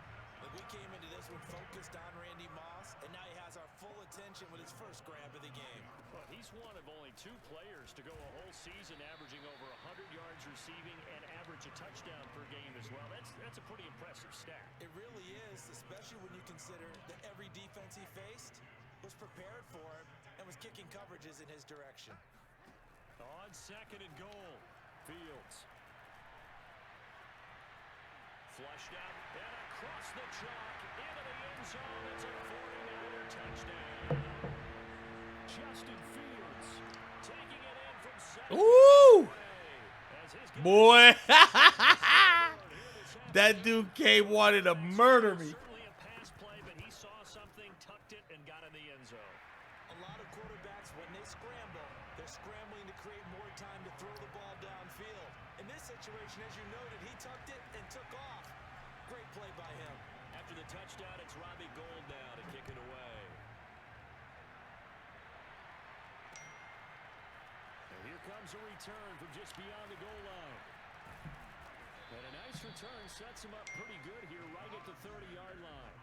Look, we came into this one focused on Randy Moss, and now he has our full attention with his first grab of the game. Well, he's one of only 2 players to go a whole season averaging over 100 yards receiving and average a touchdown per game as well. That's a pretty impressive stat. It really is, especially when you consider that every defense he faced was prepared for him and was kicking coverages in his direction. On 2nd and goal, Fields. Flushed out and across the chalk into the end zone. It's a 49er touchdown. Justin Fields taking it in from 7. Ooh. Boy. That dude came wanted to murder me. Certainly a pass play, but he saw something, tucked it, and got in the end zone. A lot of quarterbacks, when they scramble, they're scrambling to create more time to throw the ball downfield. In this situation, as you noted, he tucked it and took off. Great play by him. After the touchdown, it's Robbie Gould now to kick it away. And here comes a return from just beyond the goal line. And a nice return sets him up pretty good here right at the 30-yard line.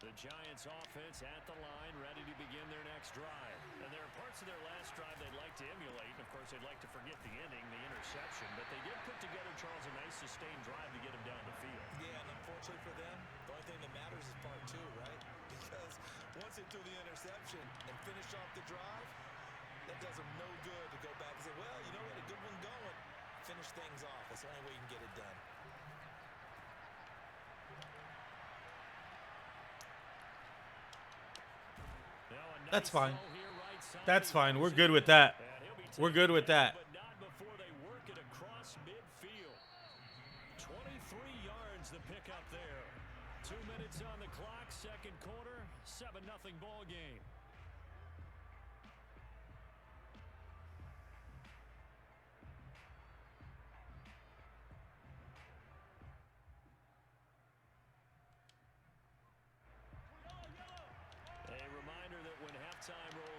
The Giants offense at the line, ready to begin their next drive. And there are parts of their last drive they'd like to emulate. And of course, they'd like to forget the ending, the interception. But they did put together, Charles, a nice sustained drive to get him down the field. Yeah, and unfortunately for them, the only thing that matters is part 2, right? Because once they threw the interception and finished off the drive, that does them no good to go back and say, well, you know, we had a good one going. Finish things off. That's the only way you can get it done. That's fine. That's fine. We're good with that. We're good with that. But not before they work it across midfield. 23 yards the pickup there. 2 minutes on the clock, second quarter, 7-0 ball game.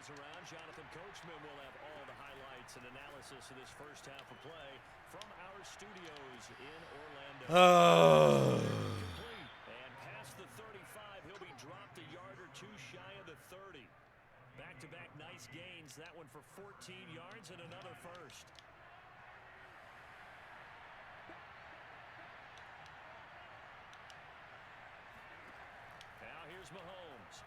goes around. Jonathan Coachman will have all the highlights and analysis of this first half of play from our studios in Orlando. Complete. And past the 35, he'll be dropped a yard or two shy of the 30. Back-to-back nice gains. That one for 14 yards and another first. Now here's Mahomes.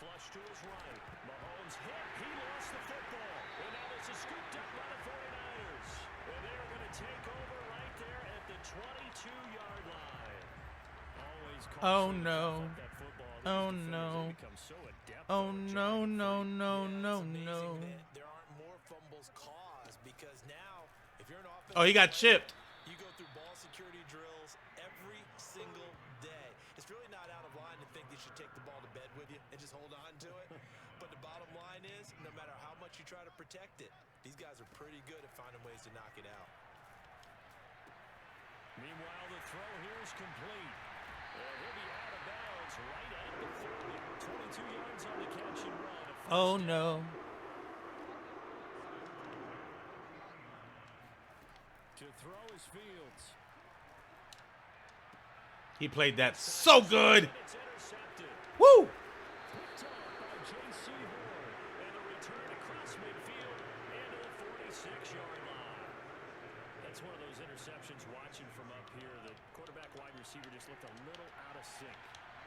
Flush to his right. Mahomes hit. He lost the football. And now this is scooped up by the 49ers. And they're going to take over right there at the 22-yard line. Always Oh no. Oh no. Oh no, no, no, no, no. There aren't more fumbles caused because now, if you're an offensive Oh, he got chipped. you go through ball security drills every single day. It's really not out of line to think you should take the ball to bed with you and just hold on to it. But the bottom line is, no matter how much you try to protect it, these guys are pretty good at finding ways to knock it out. Meanwhile, the throw here is complete. He'll be out of bounds right at the 30. 22 yards on the catch and run. Oh no. To throw is Fields. He played that so good. It's intercepted. Woo! Picked up by J.C. Horn. And a return across midfield and to the 46-yard line. That's one of those interceptions watching from up here. The quarterback wide receiver just looked a little out of sync.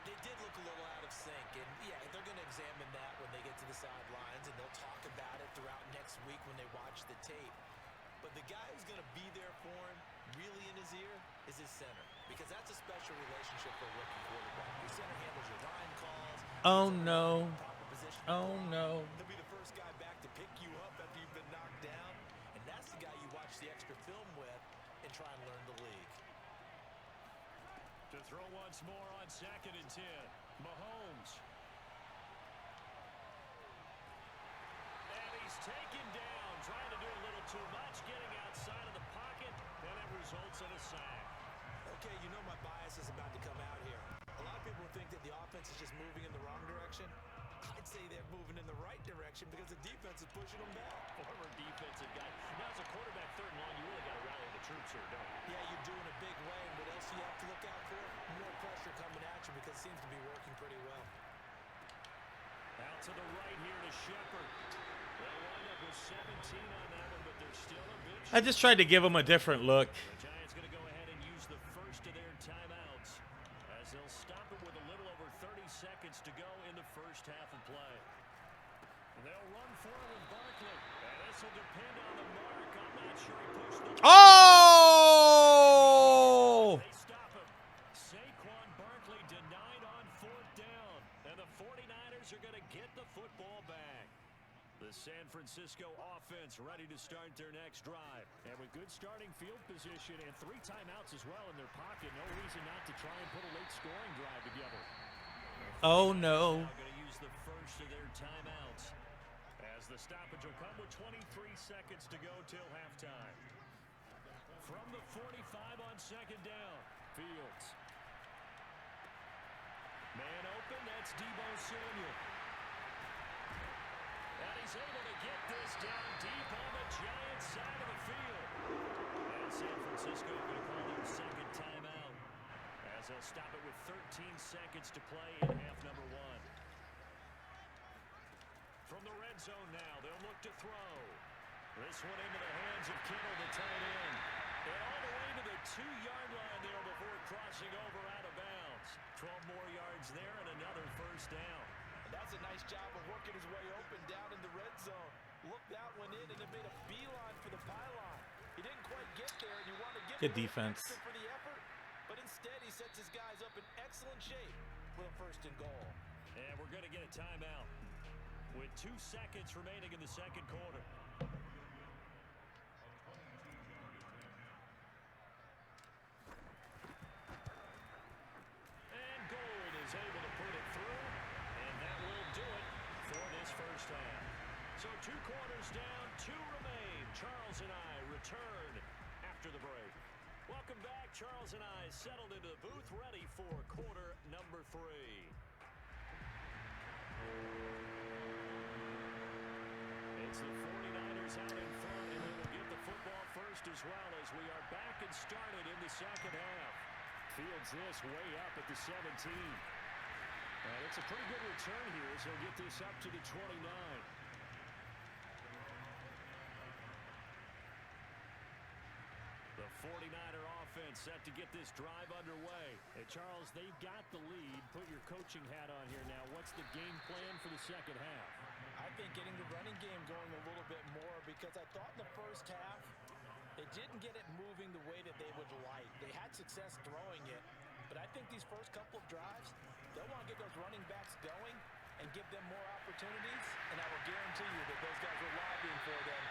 They did look a little out of sync, and yeah, they're going to examine that when they get to the sidelines, and they'll talk about it throughout next week when they watch the tape. But the guy who's going to be there for him, really in his ear, is his center, because that's a special relationship for a rookie quarterback. Your center handles your line calls. Oh no. Proper position. Oh no. He'll be the first guy back to pick you up after you've been knocked down, and that's the guy you watch the extra film with and try and learn the league. To throw once more on 2nd and 10. Mahomes. And he's taken down, trying to do a little too much, getting outside of the pocket, and it results in a sack. Okay, you know my bias is about to come out here. A lot of people think that the offense is just moving in the wrong direction. I'd say they're moving in the right direction because the defense is pushing them back. Former defensive guy. Now, as a quarterback, 3rd and long, you really got to rally the troops here, don't you? Yeah, you do in a big way. And what else do you have to look out for? More pressure coming at you because it seems to be working pretty well. Out to the right here to Shepard. They'll wind up with 17 on that one, but they're still a bit I just tried to give him a different look. The Giants going to go ahead and use the first of their timeouts as they'll stop it with a little over 30 seconds to go in the first half of play. They'll run forward with Barkley, and this will depend on the mark. I'm not sure he pushed the... Oh! They stop him. Saquon Barkley denied on 4th down, and the 49ers are going to get the football back. The San Francisco offense ready to start their next drive. And with good starting field position and 3 timeouts as well in their pocket, no reason not to try and put a late scoring drive together. Oh no. Now going to use the first of their timeouts as the stoppage will come with 23 seconds to go till halftime. From the 45 on 2nd down, Fields. Man open, that's Deebo Samuel. And he's able to get this down deep on the Giants side of the field. And San Francisco going to call their 2nd timeout as they'll stop it with 13 seconds to play in half number 1. From the red zone now, they'll look to throw. This one into the hands of Kittle, the tight end. And all the way to the 2-yard line there before crossing over out of bounds. 12 more yards there and another first down. And that's a nice job of working his way open down in the red zone. Looked that one in and it made a beeline for the pylon. He didn't quite get there, and you want to give Good him defense. for the effort, but instead he sets his guys up in excellent shape for a 1st and goal. And we're going to get a timeout with 2 seconds remaining in the 2nd quarter. And Gold is able to put it through, and that will do it for this first half. So 2 quarters down, 2 remain. Charles and I return after the break. Welcome back. Charles and I settled into the booth, ready for quarter number 3. It's the 49ers out in front, and they will get the football first as well as we are back and started in the second half. Fields this way up at the 17. It's a pretty good return here as he'll get this up to the 29. The 49er offense set to get this drive underway. Hey, Charles, they've got the lead. Put your coaching hat on here now. What's the game plan for the second half? I think getting the running game going a little bit more, because I thought in the first half they didn't get it moving the way that they would like. They had success throwing it, but I think these first couple of drives, they'll want to get those running backs going and give them more opportunities, and I will guarantee you that those guys were lobbying for them.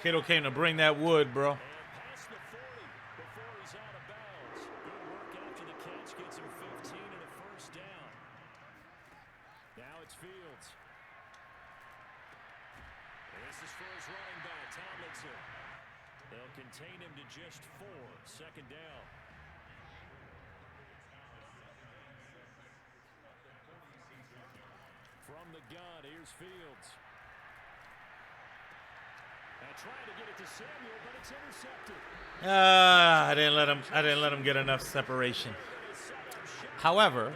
Kittle came to bring that wood, bro. And past the 40 before he's out of bounds. Good work after the catch. Gets him 15 and a first down. Now it's Fields. This is for his running back, Tomlinson. They'll contain him to just 4. Second down. From the gun, here's Fields. And trying to get it to Samuel, but it's intercepted. I didn't let him get enough separation. However,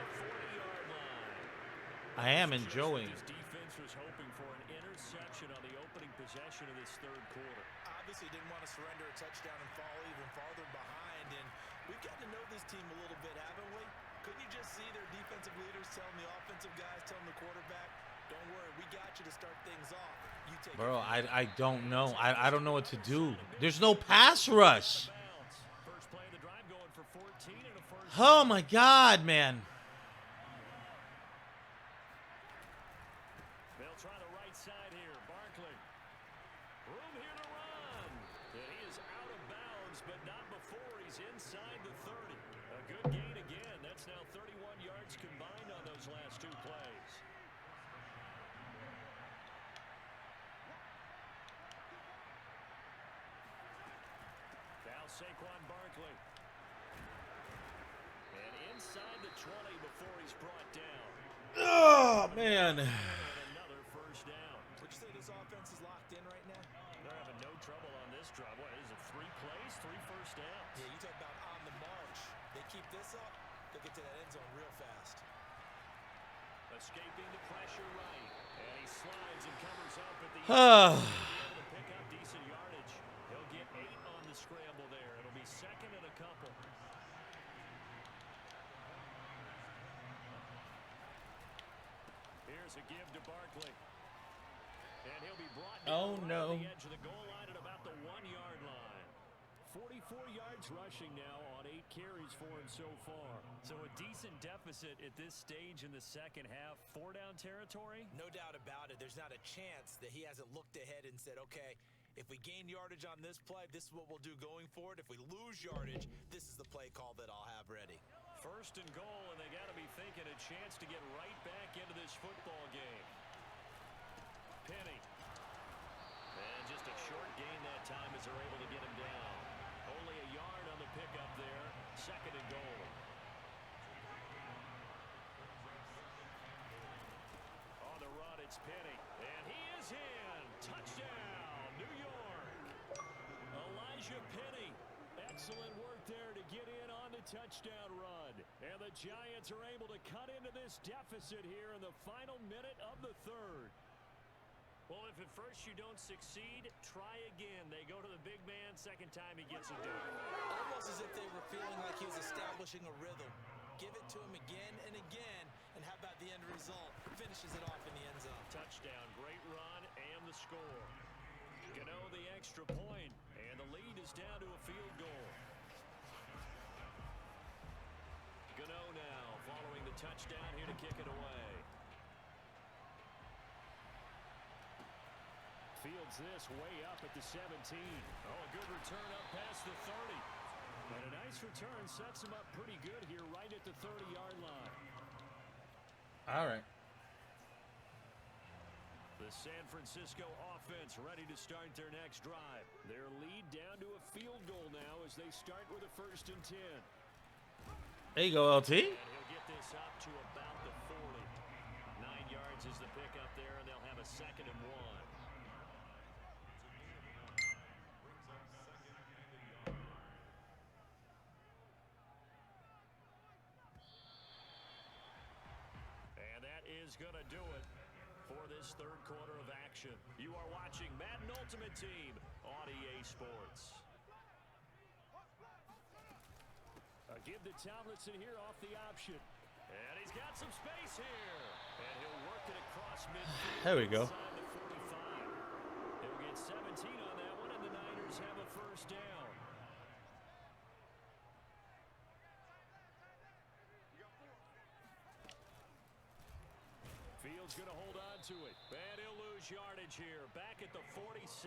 I am enjoying. His defense was hoping for an interception on the opening possession of this third quarter. Obviously didn't want to surrender a touchdown and fall even farther behind, and we've gotten to know this team a little bit, haven't we? Couldn't you just see their defensive leaders telling the offensive guys, telling the quarterback, don't worry, we got you to start things off. You take Bro, I don't know. I don't know what to do. There's no pass rush. First play of the drive going for 14 and a first. Oh my God, man. They'll try the right side here. Barkley. Room here to run. And he is out of bounds, but not before he's inside the 30. A good gain again. That's now 31 yards combined on those last 2 plays. Now Saquon Barkley. And inside the 20 before he's brought down. Oh, man. And another first down. Would you say this offense is locked in right now? They're having no trouble on this drive. What is it, 3 plays, 3 first downs? Yeah, you talk about on the march. They keep this up, they'll get to that end zone real fast. Escaping the pressure right. And he slides and covers up at the end. He'll be able to pick up decent yardage. He'll get 8 on the scramble there. It'll be second and a couple. Here's a give to Barkley. And he'll be brought down no. the edge of the goal line at about the 1-yard line. 44 yards rushing now on 8 carries for him so far. So a decent deficit at this stage in the second half. 4-down territory? No doubt about it. There's not a chance that he hasn't looked ahead and said, okay, if we gain yardage on this play, this is what we'll do going forward. If we lose yardage, this is the play call that I'll have ready. First and goal, and they got to be thinking a chance to get right back into this football game. Penny. And just a short gain that time as they're able to get him down. Only a yard on the pickup there. Second and goal. On the run, it's Penny. And he is in. Touchdown, New York. Elijah Penny. Excellent work there to get in on the touchdown run. And the Giants are able to cut into this deficit here in the final minute of the third. Well, if at first you don't succeed, try again. They go to the big man. Second time he gets it done. Almost as if they were feeling like he was establishing a rhythm. Give it to him again and again, and how about the end result? Finishes it off in the end zone. Touchdown, great run, and the score. Gano the extra point, and the lead is down to a field goal. Gano now following the touchdown here to kick it away. Fields this way up at the 17. Oh, a good return up past the 30. And a nice return sets him up pretty good here right at the 30-yard line. All right. The San Francisco offense ready to start their next drive. Their lead down to a field goal now as they start with a 1st and 10. There you go, LT. And he'll get this up to about the 40. 9 yards yards is the pickup there, and they'll have a 2nd and 1. And that is going to do it for this 3rd quarter of action. You are watching Madden Ultimate Team on EA Sports. Give the Tomlinson here off the option. And he's got some space here. And he'll work it across midfield. There we go. Inside the 45. He'll get 17 on that one, and the Niners have a 1st down. Fields going to hold on to it. And he'll lose yardage here. Back at the 47.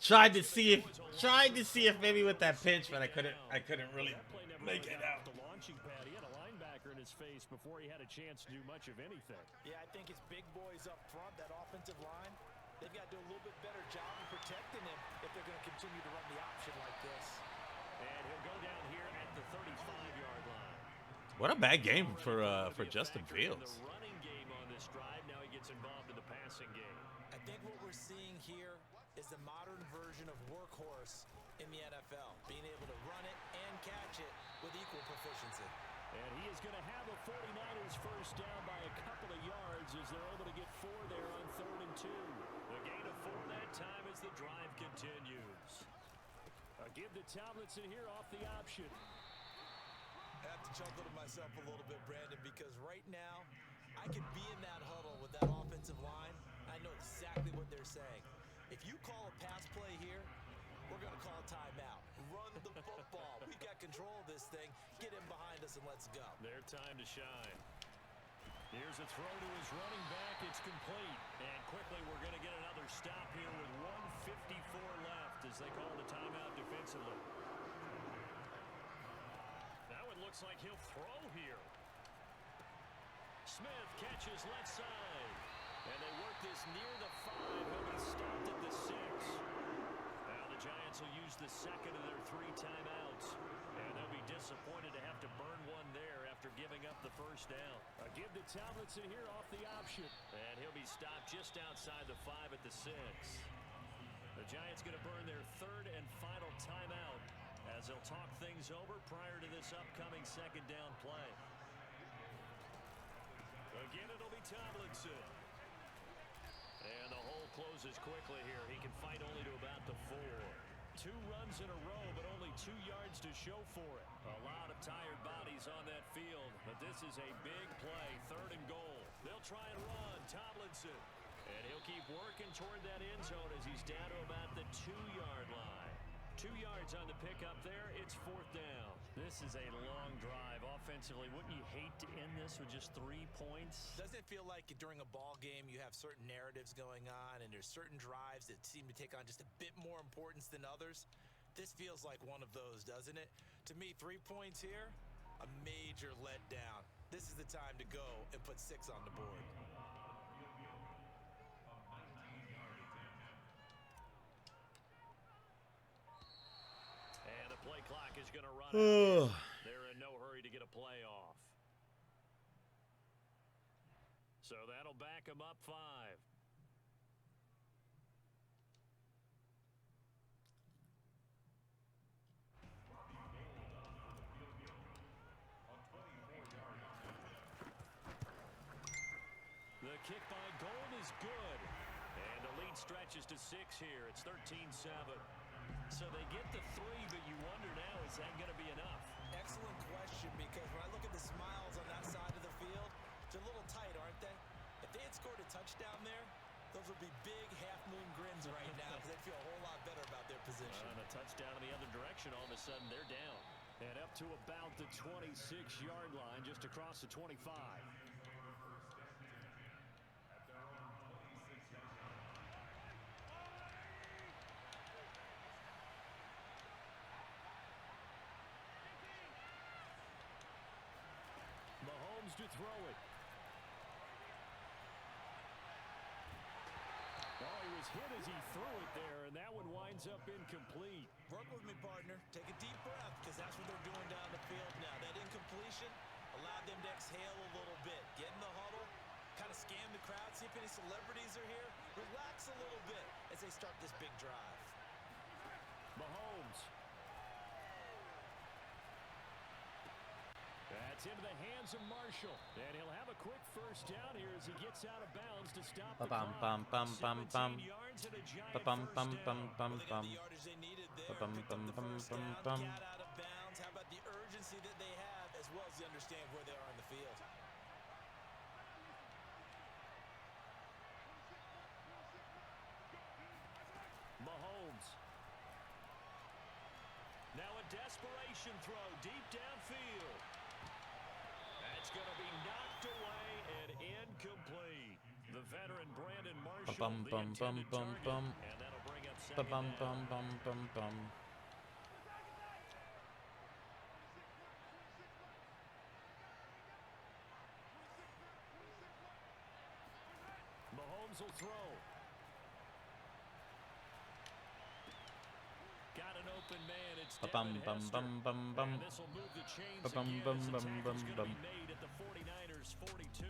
Tried to see if maybe with that pitch, but I couldn't really make it out. The launching pad. He had a linebacker in his face before he had a chance to do much of anything. Yeah, I think it's big boys up front, that offensive line. They've got to do a little bit better job of protecting him if they're going to continue to run the option like this. And he'll go down here at the 35-yard line. What a bad game for Justin Fields. The running game on this drive. Now he gets involved in the passing game. I think what we're seeing here is the modern version of workhorse in the NFL, being able to run it and catch it with equal proficiency. And he is going to have a 49ers 1st down by a couple of yards as they're able to get 4 there on 3rd and 2. The gain of 4 that time as the drive continues. Give the Tomlinson here off the option. I have to chuckle to myself a little bit, Brandon, because right now I could be in that huddle with that offensive line. I know exactly what they're saying. If you call a pass play here, we're going to call timeout. Run the football. We've got control of this thing. Get in behind us and let's go. Their time to shine. Here's a throw to his running back. It's complete. And quickly we're going to get another stop here with 1:54 left as they call the timeout defensively. Now it looks like he'll throw here. Smith catches left side. And they work this near the 5. He'll be stopped at the 6. Now the Giants will use the 2nd of their 3 timeouts. And they'll be disappointed to have to burn one there after giving up the 1st down. Give the Tomlinson here off the option. And he'll be stopped just outside the 5 at the 6. The Giants going to burn their 3rd and final timeout as they'll talk things over prior to this upcoming 2nd down play. Again, it'll be Tomlinson. And the hole closes quickly here. He can fight only to about the 4. 2 runs in a row, but only 2 yards to show for it. A lot of tired bodies on that field, but this is a big play. 3rd and goal. They'll try and run. Tomlinson. And he'll keep working toward that end zone as he's down to about the 2-yard line. 2 yards on the pickup there. It's 4th down. This is a long drive offensively. Wouldn't you hate to end this with just 3 points? Doesn't it feel like during a ball game you have certain narratives going on and there's certain drives that seem to take on just a bit more importance than others? This feels like one of those, doesn't it? To me, 3 points here, a major letdown. This is the time to go and put 6 on the board. And the play clock is going to run out. They're in no hurry to get a play off. So that'll back them up 5. The kick by Gold is good. And the lead stretches to 6 here. It's 13-7. So they get the 3, but you wonder now, is that going to be enough? Excellent question, because when I look at the smiles on that side of the field, they're a little tight, aren't they? If they had scored a touchdown there, those would be big half-moon grins right now because they'd feel a whole lot better about their position. And a touchdown in the other direction, all of a sudden they're down. And up to about the 26-yard line, just across the 25. Mahomes to throw it. Oh, he was hit as he threw it there, and that one winds up incomplete. Work with me, partner. Take a deep breath, because that's what they're doing down the field now. That incompletion allowed them to exhale a little bit, get in the huddle, kind of scan the crowd, see if any celebrities are here. Relax a little bit as they start this big drive. Mahomes. That's into the hands of Marshall. And he'll have a quick first down here as he gets out of bounds to stop the clock. 17 yards and a giant first down. Well, they got the yardage they needed there. Picked up the first down, cat out of bounds. How about the urgency that they have as well as the understanding where they are in the field? Mahomes. Now a desperation throw deep downfield. That's going to be knocked away and incomplete. The veteran Brandon Marshall, the intended target, and that'll bring up second down. Mahomes will throw. Got an open man. It's Devin Hester. And this will move the chains again as the tackle's going to be made at the 49ers 42.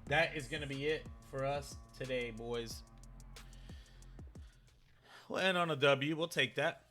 That is going to be it for us today, boys. We'll end on a W. We'll take that.